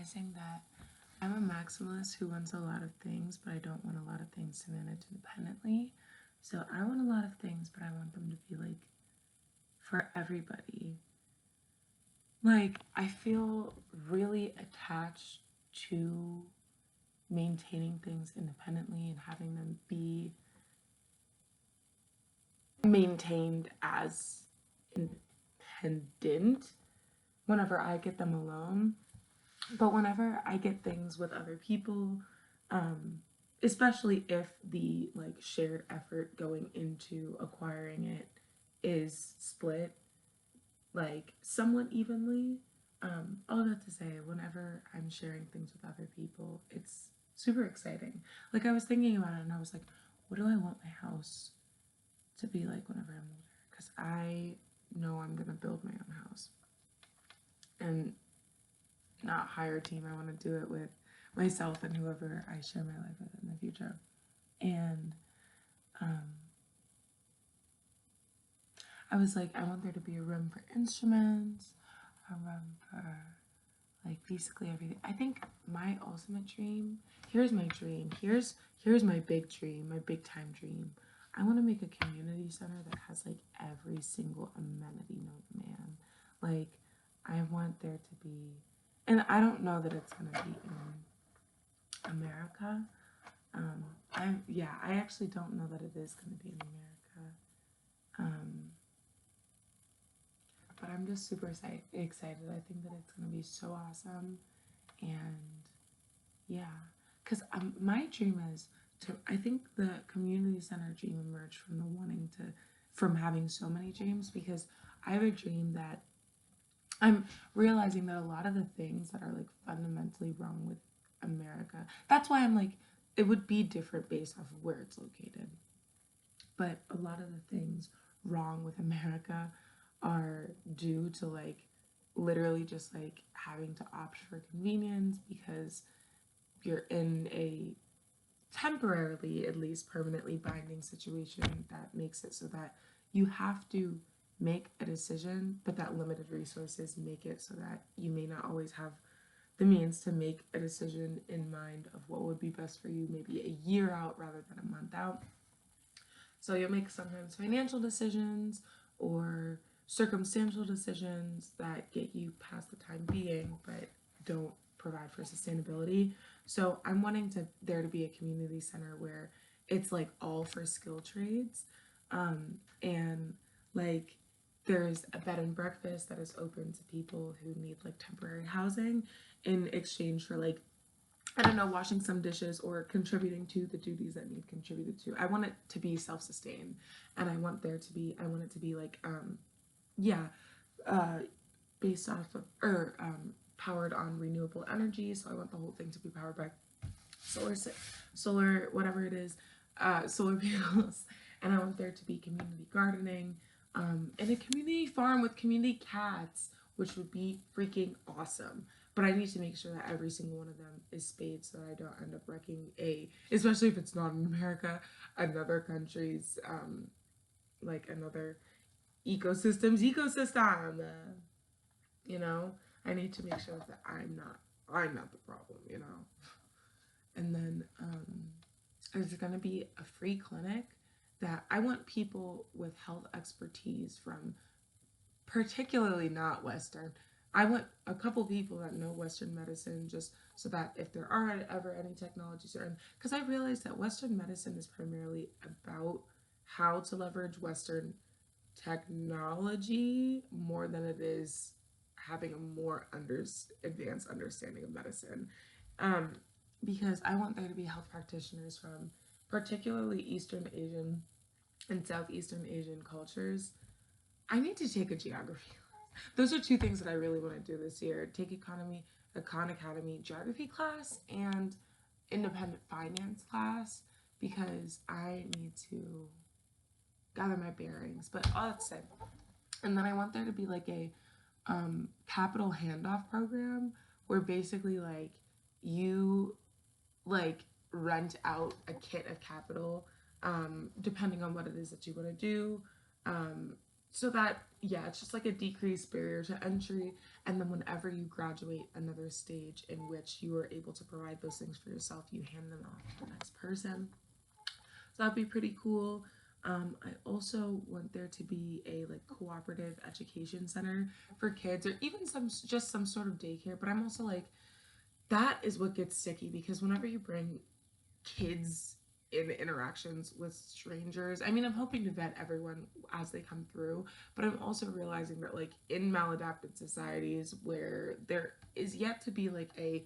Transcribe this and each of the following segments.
realizing that I'm a maximalist who wants a lot of things, but I don't want a lot of things to manage independently. So I want a lot of things, but I want them to be like for everybody. Like, I feel really attached to maintaining things independently and having them be maintained as independent whenever I get them alone. But whenever I get things with other people, um, especially if the like shared effort going into acquiring it is split like somewhat evenly, all that to say, whenever I'm sharing things with other people, it's super exciting. Like I was thinking about it and I was like, what do I want my house to be like whenever I'm older? Because I know I'm gonna build my own house and not hire a team. I want to do it with myself and whoever I share my life with in the future. And um, I was like, I want there to be a room for instruments, a room for like basically everything. I think my ultimate dream, here's my dream. Here's my big dream, my big time dream. I want to make a community center that has like every single amenity known to man. Like I want there to be, and I don't know that it's gonna be in America. I actually don't know that it is gonna be in America. Um, but I'm just super excited. I think that it's gonna be so awesome, and yeah, because my dream is to. I think the community center dream emerged from the wanting to, from having so many dreams. Because I have a dream that I'm realizing that a lot of the things that are like fundamentally wrong with America. That's why I'm like, it would be different based off of where it's located. But a lot of the things wrong with America are due to like literally just like having to opt for convenience because you're in a temporarily, at least permanently binding situation that makes it so that you have to make a decision, but that limited resources make it so that you may not always have the means to make a decision in mind of what would be best for you maybe a year out rather than a month out. So you'll make sometimes financial decisions or circumstantial decisions that get you past the time being, but don't provide for sustainability. So I'm wanting there to be a community center where it's like all for skill trades, and like there's a bed and breakfast that is open to people who need like temporary housing in exchange for like, I don't know, washing some dishes or contributing to the duties that need contributed to. I want it to be self-sustained, and I want it to be like, yeah, uh, based off of, or powered on renewable energy. So I want the whole thing to be powered by solar, whatever it is, solar panels. And I want there to be community gardening, and a community farm with community cats, which would be freaking awesome. But I need to make sure that every single one of them is spayed so that I don't end up wrecking especially if it's not in America, another country's, like another ecosystem. You know, I need to make sure that I'm not the problem. You know, and then there's gonna be a free clinic that I want people with health expertise from, particularly not Western. I want a couple people that know Western medicine just so that if there are ever any technologies or, because I realized that Western medicine is primarily about how to leverage Western technology more than it is having a more advanced understanding of medicine. Um, because I want there to be health practitioners from particularly Eastern Asian and Southeastern Asian cultures. I need to take a geography class. Those are two things that I really want to do this year. Take Khan Academy geography class and independent finance class because I need to gather my bearings. But all that said, and then I want there to be like a capital handoff program where basically like you like rent out a kit of capital, depending on what it is that you want to do, so that, yeah, it's just like a decreased barrier to entry. And then whenever you graduate another stage in which you are able to provide those things for yourself, you hand them off to the next person. So that'd be pretty cool. I also want there to be a like cooperative education center for kids, or even some just some sort of daycare. But I'm also like, that is what gets sticky, because whenever you bring kids in interactions with strangers, I mean, I'm hoping to vet everyone as they come through, but I'm also realizing that like in maladapted societies where there is yet to be like a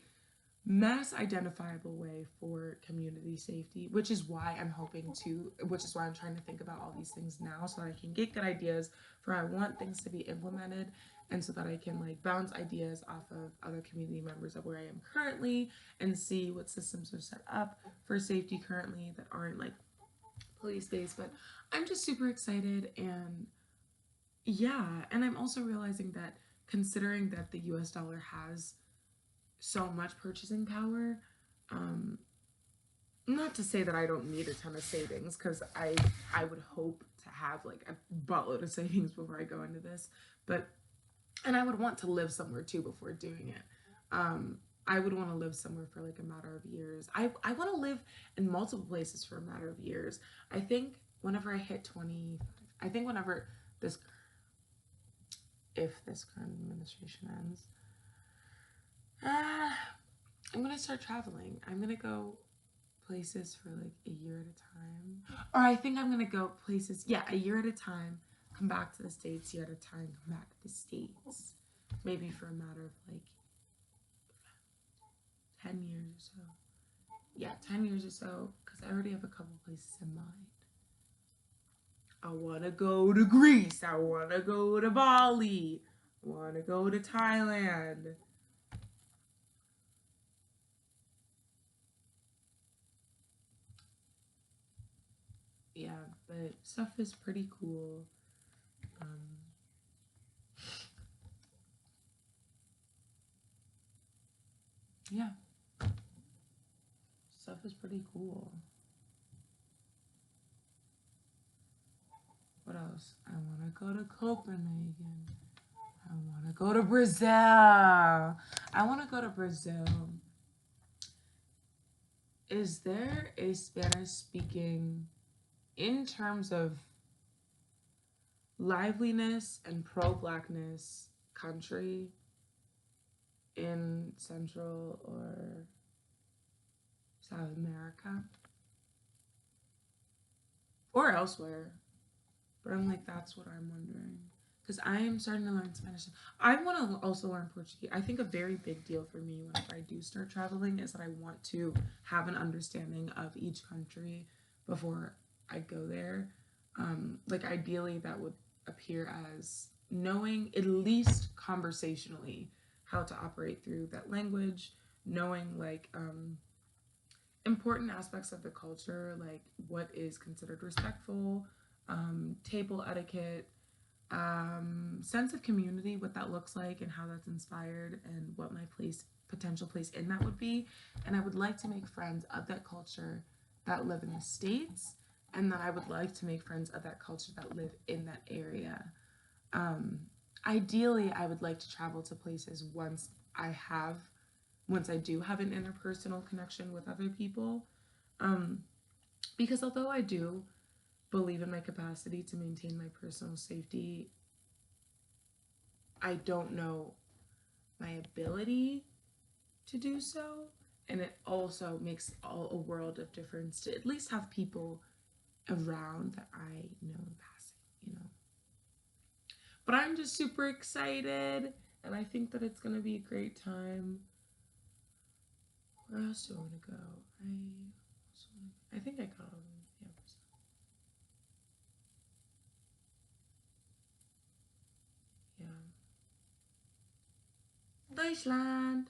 mass identifiable way for community safety, which is why I'm hoping to, which is why I'm trying to think about all these things now, so that I can get good ideas for how I want things to be implemented, and so that I can like bounce ideas off of other community members of where I am currently, and see what systems are set up for safety currently that aren't like police based. But I'm just super excited, and yeah, and I'm also realizing that considering that the US dollar has so much purchasing power. Um, Not to say that I don't need a ton of savings, because I would hope to have like a buttload of savings before I go into this, but and I would want to live somewhere too before doing it. I would want to live somewhere for like a matter of years. I want to live in multiple places for a matter of years. I think whenever I hit 20, I think whenever this, if this current administration ends, uh, I'm gonna start traveling. I'm gonna go places for like a year at a time. Or I think I'm gonna go places, yeah, a year at a time, come back to the States, year at a time, come back to the States. Maybe for a matter of like 10 years or so. Yeah, 10 years or so, because I already have a couple places in mind. I wanna go to Greece, I wanna go to Bali, I wanna go to Thailand. Yeah, but stuff is pretty cool. Um, yeah, stuff is pretty cool. What else? I want to go to Copenhagen. I want to go to Brazil. I want to go to Brazil. Is there a Spanish speaking, in terms of liveliness and pro blackness, country in Central or South America or elsewhere? But I'm like, that's what I'm wondering. Because I am starting to learn Spanish. I want to also learn Portuguese. I think a very big deal for me whenever I do start traveling is that I want to have an understanding of each country before I go there. Like, ideally, that would appear as knowing, at least conversationally, how to operate through that language, knowing, like, important aspects of the culture, like what is considered respectful, table etiquette, sense of community, what that looks like and how that's inspired, and what my potential place in that would be. And I would like to make friends of that culture that live in the States, and then I would like to make friends of that culture that live in that area. Um, Ideally, I would like to travel to places once I do have an interpersonal connection with other people. Um, because although I do believe in my capacity to maintain my personal safety, I don't know my ability to do so. And it also makes a world of difference to at least have people around that I know in passing. But I'm just super excited, and I think that it's gonna be a great time. Where else do I want to go? I think I got all the episodes. Yeah. Deutschland.